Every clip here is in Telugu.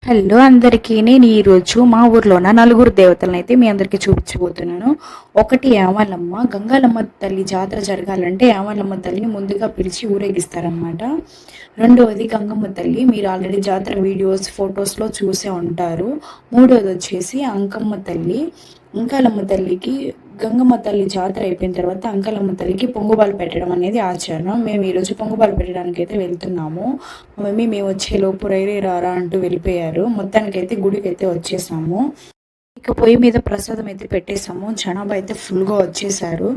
హలో అందరికీ, నేను ఈరోజు మా ఊర్లోన నలుగురు దేవతలను అయితే మీ అందరికీ చూపించబోతున్నాను. ఒకటి యామలమ్మ. గంగాలమ్మ తల్లి జాతర జరగాలంటే యామలమ్మ తల్లిని ముందుగా పిలిచి ఊరేగిస్తారనమాట. రెండవది గంగమ్మ తల్లి. మీరు ఆల్రెడీ జాతర వీడియోస్ ఫొటోస్లో చూసే ఉంటారు. మూడవది వచ్చేసి అంకమ్మ తల్లి. అంకాలమ్మ తల్లికి గంగమ్మ తల్లి జాతర అయిపోయిన తర్వాత అంకాలమ్మ తల్లికి పొంగుబాలు పెట్టడం అనేది ఆచారం. మేము ఈరోజు పొంగుబాలు పెట్టడానికి అయితే వెళ్తున్నాము. మమ్మీ మేము వచ్చేలోపు రైరే రారా అంటూ వెళ్ళిపోయారు. మొత్తానికైతే గుడికి అయితే వచ్చేసాము. ఇక పొయ్యి మీద ప్రసాదం అయితే పెట్టేసాము. జనాభా అయితే ఫుల్గా వచ్చేసారు.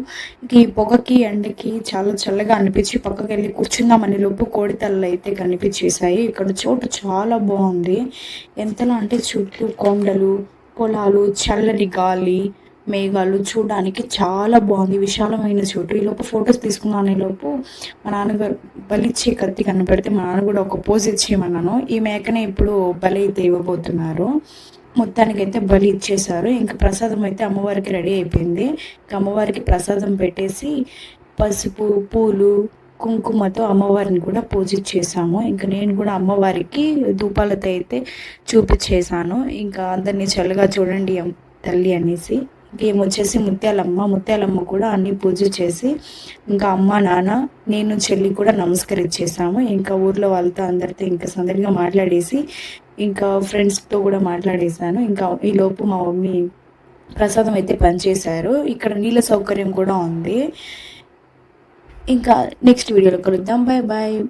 ఇంక ఈ పొగకి ఎండకి చాలా చల్లగా అనిపించి పక్కకి వెళ్ళి కూర్చుందామని లోపు కోడి తలలు అయితే కనిపించేసాయి. ఇక్కడ చోటు చాలా బాగుంది. ఎంతలా అంటే చుట్టూ కొండలు, పొలాలు, చల్లని గాలి, మేఘాలు చూడడానికి చాలా బాగుంది. విశాలమైన చోటు. ఈ లోపు ఫొటోస్ తీసుకున్నాను. లోపు మా నాన్నగారు బలిచ్చే కత్తి కనపడితే మా నాన్న కూడా ఒక పోజ్ ఇచ్చేయమన్నాను. ఈ మేకనే ఇప్పుడు బలి అయితే ఇవ్వబోతున్నారు. మొత్తానికైతే బలి ఇచ్చేశారు. ఇంకా ప్రసాదం అయితే అమ్మవారికి రెడీ అయిపోయింది. ఇంకా అమ్మవారికి ప్రసాదం పెట్టేసి పసుపు, పూలు, కుంకుమతో అమ్మవారిని కూడా పూజించేసాము. ఇంకా నేను కూడా అమ్మవారికి ధూపాలతో అయితే చూపించేసాను. ఇంకా అందరినీ చల్లగా చూడండి తల్లి అనేసి. ఇంకేమొచ్చేసి ముత్యాలమ్మ కూడా అన్ని పూజ చేసి ఇంకా అమ్మ నాన్న నేను చెల్లి కూడా నమస్కరించేసాము. ఇంకా ఊర్లో వాళ్ళతో అందరితో ఇంకా సందడిగా మాట్లాడేసి ఇంకా ఫ్రెండ్స్తో కూడా మాట్లాడేసాను. ఇంకా ఈ లోపు మా మమ్మీ ప్రసాదం అయితే పనిచేశారు. ఇక్కడ నీళ్ళ సౌకర్యం కూడా ఉంది. ఇంకా నెక్స్ట్ వీడియోలో కలుద్దాం. Bye bye.